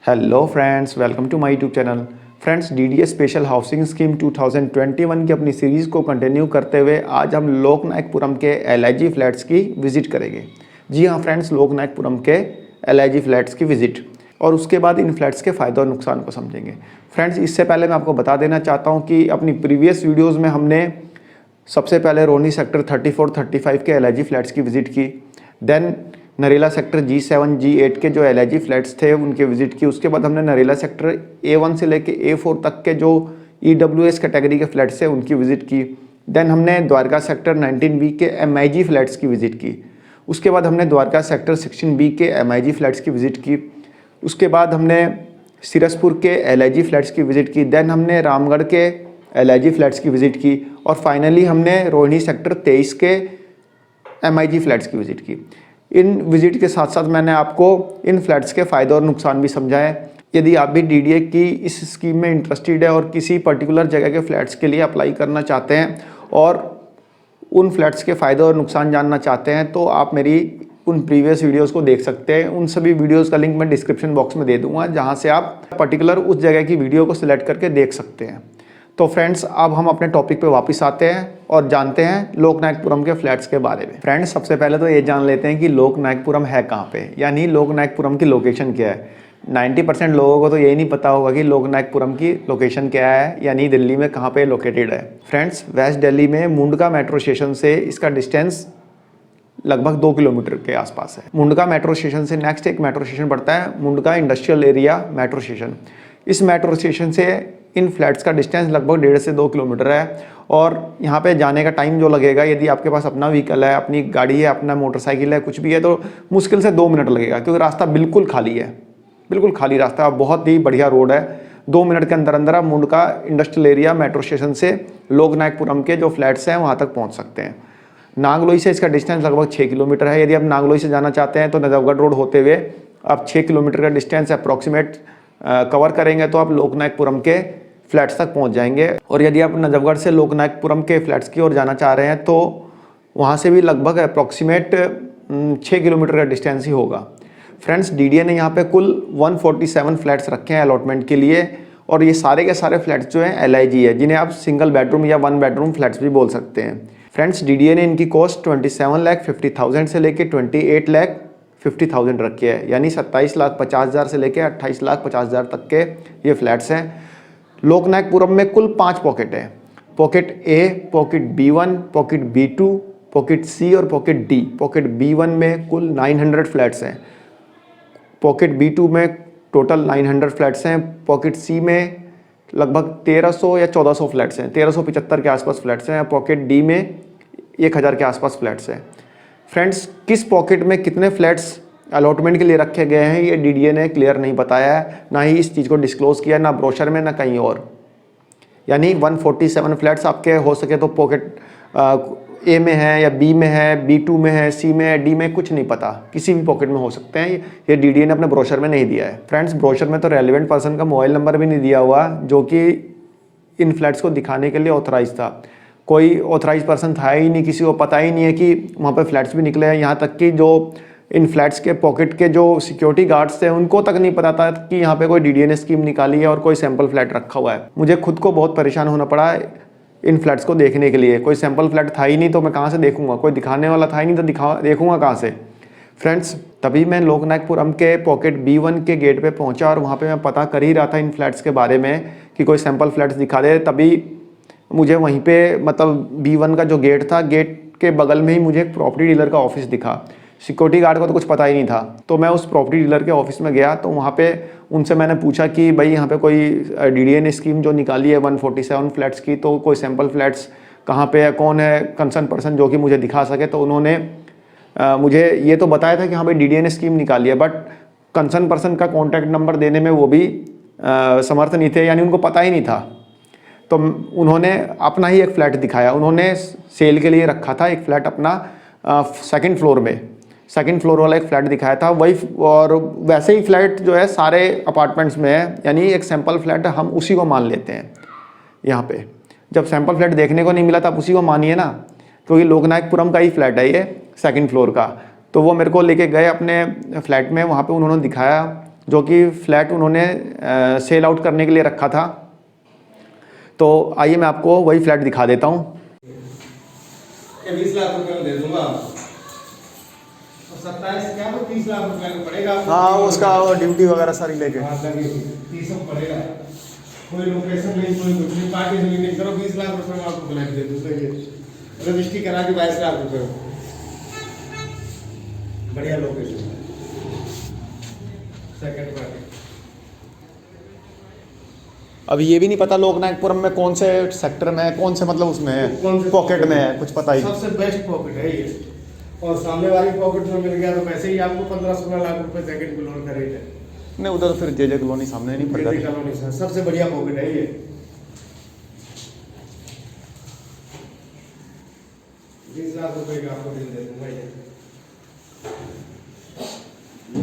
Hello friends, welcome to my YouTube channel. Friends, DDS special housing scheme 2021 की अपनी series को continue करते हुए आज हम लोकनायकपुरम के एलआईजी फ्लैट्स की विज़िट करेंगे। जी हाँ फ्रेंड्स, लोकनायकपुरम के एलआईजी फ्लैट्स की विज़िट और उसके बाद इन फ्लैट्स के फ़ायदे और नुकसान को समझेंगे। फ्रेंड्स, इससे पहले मैं आपको बता देना चाहता हूँ कि अपनी प्रीवियस वीडियोज़ में हमने सबसे पहले रोहिणी सेक्टर 34, 35 के एलआईजी फ्लैट्स की विज़िट की। Then Narela sector G7, G8 के जो एलआईजी फ्लैट्स थे उनके विजिट की। उसके बाद हमने नरेला सेक्टर A1 से लेके A4 तक के जो EWS कैटेगरी के फ्लैट्स थे उनकी विजिट की। देन हमने द्वारका सेक्टर 19B के MIG फ्लैट्स की विजिट की। उसके बाद हमने द्वारका सेक्टर 16B के MIG फ्लैट्स की विजिट की। उसके बाद हमने सिरसपुर के एलआईजी फ्लैट्स की विजिट की। देन हमने रामगढ़ के एलआईजी फ्लैट्स की विजिट की और फाइनली हमने रोहिणी सेक्टर 23 के MIG फ्लैट्स की विजिट की। इन विजिट के साथ साथ मैंने आपको इन फ्लैट्स के फ़ायदे और नुकसान भी समझाए। यदि आप भी डीडीए की इस स्कीम में इंटरेस्टेड है और किसी पर्टिकुलर जगह के फ्लैट्स के लिए अप्लाई करना चाहते हैं और उन फ्लैट्स के फ़ायदे और नुकसान जानना चाहते हैं तो आप मेरी उन प्रीवियस वीडियोस को देख सकते हैं। उन सभी वीडियोस का लिंक मैं डिस्क्रिप्शन बॉक्स में दे दूंगा, जहां से आप पर्टिकुलर उस जगह की वीडियो को सिलेक्ट करके देख सकते हैं। तो फ्रेंड्स, अब हम अपने टॉपिक पे वापस आते हैं और जानते हैं लोकनायकपुरम के फ्लैट्स के बारे में। फ्रेंड्स, सबसे पहले तो ये जान लेते हैं कि लोकनायकपुरम है कहाँ पे, यानी लोकनायकपुरम की लोकेशन क्या है। 90% लोगों को तो यही नहीं पता होगा कि लोकनायकपुरम की लोकेशन क्या है, यानी दिल्ली में कहाँ पे लोकेटेड है। फ्रेंड्स, वेस्ट दिल्ली में मुंडका मेट्रो स्टेशन से इसका डिस्टेंस लगभग 2 किलोमीटर के आसपास है। मुंडका मेट्रो स्टेशन से नेक्स्ट एक मेट्रो स्टेशन पड़ता है Mundka industrial area metro station. इस मेट्रो स्टेशन से इन फ्लैट्स का डिस्टेंस लगभग 1.5 से 2 किलोमीटर है और यहाँ पे जाने का टाइम जो लगेगा, यदि आपके पास अपना व्हीकल है, अपनी गाड़ी है, अपना मोटरसाइकिल है, कुछ भी है, तो मुश्किल से 2 मिनट लगेगा, क्योंकि रास्ता बिल्कुल खाली है, बिल्कुल खाली रास्ता, बहुत ही बढ़िया रोड है। 2 मिनट के अंदर अंदर आप Mundka industrial area metro station से लोकनायकपुरम के जो फ्लैट्स हैं वहाँ तक पहुँच सकते हैं। नागलोई से इसका डिस्टेंस लगभग 6 किलोमीटर है। यदि आप नागलोई से जाना चाहते हैं तो नजफगढ़ रोड होते हुए आप 6 किलोमीटर का डिस्टेंस अप्रॉक्सीमेट कवर करेंगे तो आप लोकनायकपुरम के फ्लैट्स तक पहुंच जाएंगे। और यदि आप नजफगढ़ से लोकनायकपुरम के फ्लैट्स की ओर जाना चाह रहे हैं तो वहां से भी लगभग अप्रॉक्सीमेट 6 किलोमीटर का डिस्टेंस ही होगा। फ्रेंड्स, डीडीए ने यहाँ पे कुल 147 फ्लैट्स रखे हैं अलॉटमेंट के लिए और ये सारे के सारे फ्लैट्स जो हैं एलआईजी है, जिन्हें आप सिंगल बेडरूम या 1 बेडरूम फ्लैट्स भी बोल सकते हैं। फ्रेंड्स, डीडीए ने इनकी कॉस्ट 27,50,000 से लेके 28,50,000 रखी है, यानी 27,50,000 से लेके 28,50,000 तक के ये फ्लैट्स हैं। लोकनायकपुरम में कुल 5 पॉकेट है। Pocket A, pocket B1, pocket B2, pocket C और पॉकेट D। पॉकेट B1 में कुल 900 फ्लैट्स हैं। पॉकेट B2 में टोटल 900 फ्लैट्स हैं। पॉकेट C में लगभग 1300 या 1400 फ्लैट्स हैं, 1375 के आसपास फ्लैट्स हैं। पॉकेट D में 1000 के आसपास फ्लैट्स हैं। फ्रेंड्स, किस पॉकेट में कितने फ्लैट्स अलॉटमेंट के लिए रखे गए हैं ये डीडीए ने क्लियर नहीं बताया है, ना ही इस चीज़ को डिस्क्लोज किया, ना ब्रोशर में ना कहीं और। यानी 147 फ्लैट्स आपके हो सके तो पॉकेट ए में है या बी में है, B2 में है, C में है, D में, कुछ नहीं पता, किसी भी पॉकेट में हो सकते हैं। ये डीडीए ने अपने ब्रोशर में नहीं दिया है। फ्रेंड्स, ब्रोशर में तो रेलिवेंट पर्सन का मोबाइल नंबर भी नहीं दिया हुआ जो कि इन फ्लैट्स को दिखाने के लिए ऑथराइज था। कोई ऑथराइज पर्सन था ही नहीं, किसी को पता ही नहीं है कि वहाँ पर फ्लैट्स भी निकले हैं। यहाँ तक कि जो इन फ्लैट्स के पॉकेट के जो सिक्योरिटी गार्ड्स थे उनको तक नहीं पता था कि यहाँ पे कोई डीडीए ने स्कीम निकाली है और कोई सैंपल फ्लैट रखा हुआ है। मुझे खुद को बहुत परेशान होना पड़ा इन फ्लैट्स को देखने के लिए। कोई सैंपल फ्लैट था ही नहीं तो मैं कहाँ से देखूंगा, कोई दिखाने वाला था ही नहीं तो देखूंगा कहाँ से। फ्रेंड्स, तभी मैं लोकनायकपुरम के पॉकेट B1 के गेट पे पहुंचा और वहाँ पे मैं पता कर ही रहा था इन फ्लैट्स के बारे में कि कोई सैंपल फ्लैट्स दिखा दे। तभी मुझे वहीं पे मतलब B1 का जो गेट था, गेट के बगल में ही मुझे एक प्रॉपर्टी डीलर का ऑफिस दिखा। सिक्योरिटी गार्ड को तो कुछ पता ही नहीं था, तो मैं उस प्रॉपर्टी डीलर के ऑफिस में गया तो वहाँ पे उनसे मैंने पूछा कि भाई यहाँ पे कोई डीडीए ने स्कीम जो निकाली है 147 फ्लैट्स की, तो कोई सैंपल फ्लैट्स कहाँ पे है, कौन है कंसर्न पर्सन जो कि मुझे दिखा सके। तो उन्होंने मुझे ये तो बताया था कि हाँ भाई डीडीए ने स्कीम निकाली है, बट कंसर्न पर्सन का कॉन्टैक्ट नंबर देने में वो भी समर्थ नहीं थे, यानी उनको पता ही नहीं था। तो उन्होंने अपना ही एक फ्लैट दिखाया, उन्होंने सेल के लिए रखा था एक फ्लैट अपना सेकंड फ्लोर में, सेकंड फ्लोर वाला एक फ्लैट दिखाया था वही। और वैसे ही फ्लैट जो है सारे अपार्टमेंट्स में है, यानी एक सैंपल फ्लैट हम उसी को मान लेते हैं। यहाँ पे जब सैंपल फ्लैट देखने को नहीं मिला तब उसी को मानिए ना, क्योंकि लोकनायकपुरम का ही फ्लैट है ये सेकंड फ्लोर का। तो वो मेरे को लेके गए अपने फ्लैट में, वहाँ पे उन्होंने दिखाया जो कि फ्लैट उन्होंने सेल आउट करने के लिए रखा था। तो आइए मैं आपको वही फ्लैट दिखा देता हूँ। 20 लाख रुपए में दे दूंगा आपको। 27 क्या तो 30 लाख रुपए का पड़ेगा आपको। हाँ, उसका ड्यूटी वगैरह सारी लेके। हाँ, लगी 30 में पड़ेगा। कोई लोकेशन नहीं, कोई कुछ नहीं, पार्टी से नहीं करो, 20 लाख रुपए में आपको फ्लैट दे दूंगा। ये रजिस्ट्री करा के 22 लाख रुपए में, बढ़िया लोकेशन, सेकंड पार्टी। अब ये भी नहीं पता लोकनायकपुरम में कौन से सेक्टर में है, कौन से मतलब उसमें है, पॉकेट में है, कुछ पता ही नहीं। सबसे बेस्ट पॉकेट है ये, और सामने वाली पॉकेट में मिल गया तो वैसे ही आपको 15-16 लाख रुपए सेकंड फ्लोर का रेट है। नहीं, उधर तो फिर जे कॉलोनी सामने नहीं पड़ता। जे कॉलोनी सर सबसे बढ़िया पॉकेट है ये। ₹20 लाख का आपको डील दे दूंगा ये।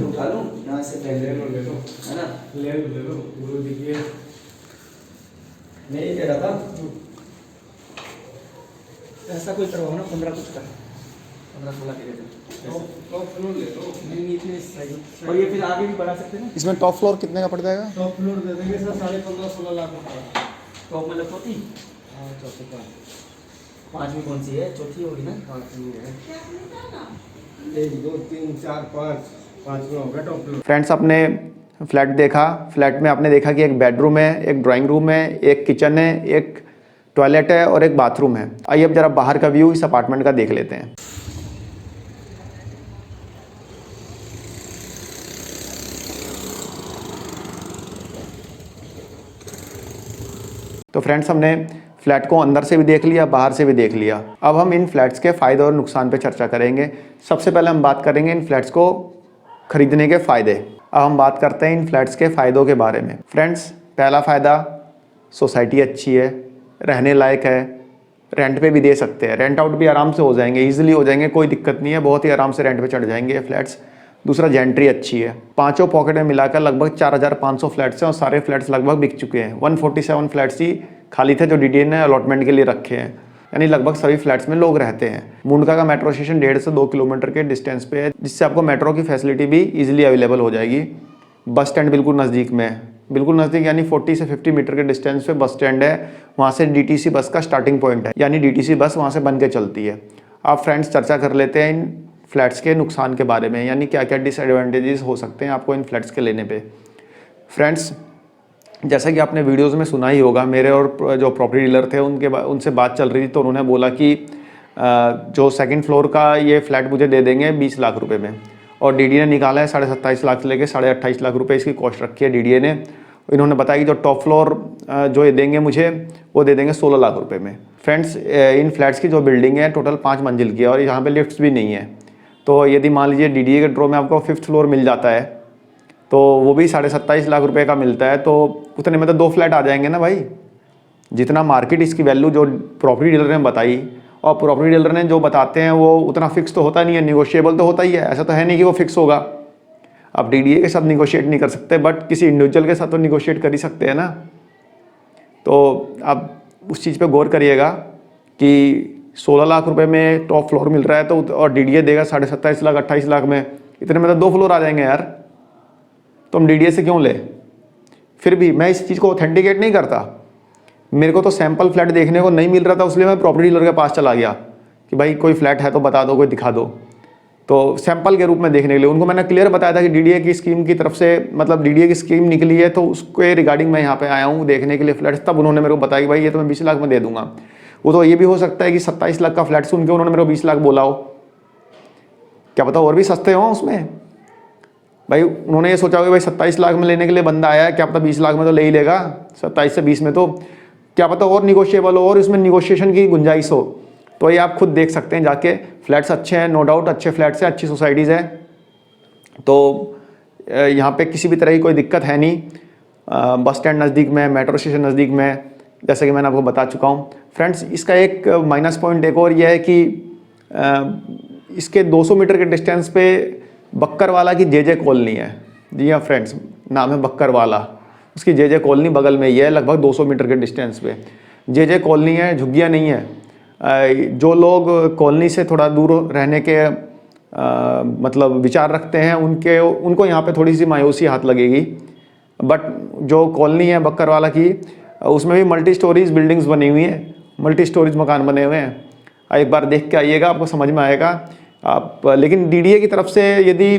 उठा लूं यहाँ से पहले, ले लो है ना? ले लो गुरु जी की। मैं ये कह रहा था ऐसा कोई करवाओ ना, 15 कुछ का, 15-16 के रेट। टॉप फ्लोर ले लो। नहीं इतने सही, और ये फिर आगे भी बढ़ा सकते हैं ना। इसमें टॉप फ्लोर कितने का पड़ जाएगा? टॉप फ्लोर दे देंगे सर 15.5-16 लाख रुपए। टॉप मतलब चौथी, हाँ, चौथी का। पांचवी कौन सी है? चौथी होगी ना। पांचवी है, 1 2 3 4 5, पांचवा होगा टॉप फ्लोर। फ्रेंड्स, आपने फ्लैट देखा। फ्लैट में आपने देखा कि एक बेडरूम है, एक ड्राइंग रूम है, एक किचन है, एक टॉयलेट है और एक बाथरूम है। आइए अब जरा बाहर का व्यू इस अपार्टमेंट का देख लेते हैं। तो फ्रेंड्स, हमने फ्लैट को अंदर से भी देख लिया, बाहर से भी देख लिया। अब हम इन फ्लैट्स के फ़ायदे और नुकसान पे चर्चा करेंगे। सबसे पहले हम बात करेंगे इन फ्लैट्स को खरीदने के फ़ायदे। अब हम बात करते हैं इन फ्लैट्स के फ़ायदों के बारे में। फ्रेंड्स, पहला फ़ायदा, सोसाइटी अच्छी है, रहने लायक है, रेंट पे भी दे सकते हैं, रेंट आउट भी आराम से हो जाएंगे, ईजिली हो जाएंगे, कोई दिक्कत नहीं है, बहुत ही आराम से रेंट पे चढ़ जाएंगे ये फ्लैट्स। दूसरा, जेंट्री अच्छी है। पांचों पॉकेट में मिलाकर लगभग 4500 फ्लैट्स हैं और सारे फ्लैट्स लगभग बिक चुके हैं। 147 फ्लैट्स ही खाली थे जो डीडीए ने अलॉटमेंट के लिए रखे हैं, यानी लगभग सभी फ्लैट्स में लोग रहते हैं। मुंडका का मेट्रो स्टेशन 1.5 से 2 किलोमीटर के डिस्टेंस पे है, जिससे आपको मेट्रो की फैसिलिटी भी ईजिली अवेलेबल हो जाएगी। बस स्टैंड बिल्कुल नज़दीक में है, बिल्कुल नज़दीक, यानी 40 से 50 मीटर के डिस्टेंस पे बस स्टैंड है। वहाँ से डीटीसी बस का स्टार्टिंग पॉइंट है, यानी डीटीसी बस वहाँ से बन के चलती है। आप फ्रेंड्स चर्चा कर लेते हैं इन फ्लैट्स के नुकसान के बारे में, यानी क्या क्या डिसएडवांटेजेस हो सकते हैं आपको इन फ्लैट्स के लेने पे। फ्रेंड्स, जैसा कि आपने वीडियोज़ में सुना ही होगा, मेरे और जो प्रॉपर्टी डीलर थे उनसे बात चल रही थी, तो उन्होंने बोला कि जो सेकंड फ्लोर का ये फ्लैट मुझे दे देंगे 20 लाख रुपए में, और डीडीए ने निकाला है 27.5 लाख से लेकर 28.5 लाख रुपए इसकी कॉस्ट रखी है डीडीए ने। इन्होंने बताया कि जो टॉप फ्लोर जो ये देंगे मुझे, वो दे देंगे 16 लाख रुपए में। फ्रेंड्स, इन फ्लैट्स की जो बिल्डिंग है टोटल 5 मंजिल की है और यहाँ पे लिफ्ट्स भी नहीं है। तो यदि मान लीजिए डीडीए के ड्रॉ में आपको 5th फ्लोर मिल जाता है तो वो भी 27.5 लाख रुपए का मिलता है, तो उतने में तो 2 फ्लैट आ जाएंगे ना भाई। जितना मार्केट इसकी वैल्यू जो प्रॉपर्टी डीलर ने बताई, और प्रॉपर्टी डीलर ने जो बताते हैं वो उतना फिक्स तो होता नहीं है, निगोशिएबल तो होता ही है। ऐसा तो है नहीं कि वो फिक्स होगा। आप डीडीए के साथ निगोशिएट नहीं कर सकते, बट किसी इंडिविजुअल के साथ तो निगोशिएट कर ही सकते हैं ना। तो आप उस चीज़ पे गौर करिएगा कि 16 लाख रुपए में टॉप फ्लोर मिल रहा है तो, और डीडीए देगा 27.5 लाख 28 लाख में, इतने में तो 2 फ्लोर आ जाएंगे यार। तो हम डीडीए से क्यों ले? फिर भी मैं इस चीज़ को ऑथेंटिकेट नहीं करता। मेरे को तो सैंपल फ्लैट देखने को नहीं मिल रहा था, इसलिए मैं प्रॉपर्टी डीलर के पास चला गया कि भाई कोई फ्लैट है तो बता दो, कोई दिखा दो। तो सैंपल के रूप में देखने के लिए उनको मैंने क्लियर बताया था कि डीडीए की स्कीम की तरफ से, मतलब डीडीए की स्कीम निकली है, तो उसके रिगार्डिंग मैं यहाँ पे आया हूँ देखने के लिए फ्लैट्स। तब उन्होंने मेरे को बताया कि भाई ये तो मैं 20 लाख में दे दूंगा। वो तो ये भी हो सकता है कि 27 लाख का फ्लैट सुन के उन्होंने मेरे को 20 लाख बोला हो, क्या पता और भी सस्ते हों उसमें। भाई उन्होंने ये सोचा होगा भाई 27 लाख में लेने के लिए बंदा आया है, क्या पता 20 लाख में तो ले ही लेगा, 27 से 20 में तो क्या पता और निगोशिएबल हो और इसमें निगोशिएशन की गुंजाइश हो। तो ये आप खुद देख सकते हैं जाके। फ्लैट्स अच्छे हैं, नो डाउट अच्छे फ्लैट्स हैं, अच्छी सोसाइटीज़ हैं, तो यहाँ पे किसी भी तरह की कोई दिक्कत है नहीं। बस स्टैंड नज़दीक में, मेट्रो स्टेशन नज़दीक में, जैसे कि मैंने आपको बता चुका हूँ। फ्रेंड्स, इसका एक माइनस पॉइंट एक और यह है कि इसके 200 मीटर के डिस्टेंस पे बक्करवाला की जे कॉलोनी है। जी हाँ फ्रेंड्स, नाम है बक्करवाला, उसकी जे कॉलोनी बगल में ही है, लगभग 200 मीटर के डिस्टेंस पे जे कॉलोनी है, झुग्गियाँ नहीं है। जो लोग कॉलोनी से थोड़ा दूर रहने के मतलब विचार रखते हैं उनको यहाँ पे थोड़ी सी मायूसी हाथ लगेगी। बट जो कॉलोनी है बक्करवाला की, उसमें भी मल्टी स्टोरीज बिल्डिंग्स बनी हुई हैं, मल्टी स्टोरीज मकान बने हुए हैं। एक बार देख के आइएगा, आपको समझ में आएगा। आप लेकिन डीडीए की तरफ से यदि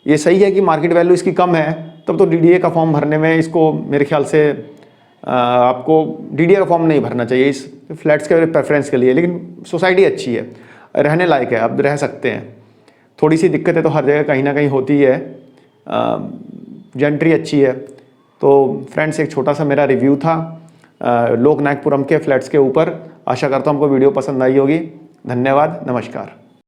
ये सही है कि मार्केट वैल्यू इसकी कम है, तब तो डीडीए का फॉर्म भरने में इसको मेरे ख्याल से आपको डीडीए का फॉर्म नहीं भरना चाहिए इस फ्लैट्स के प्रेफरेंस के लिए। लेकिन सोसाइटी अच्छी है, रहने लायक है, आप रह सकते हैं। थोड़ी सी दिक्कतें तो हर जगह कहीं ना कहीं होती है, जेंट्री अच्छी है। तो फ्रेंड्स, एक छोटा सा मेरा रिव्यू था लोकनायकपुरम के फ्लैट्स के ऊपर। आशा करता हूँ आपको वीडियो पसंद आई होगी। धन्यवाद, नमस्कार।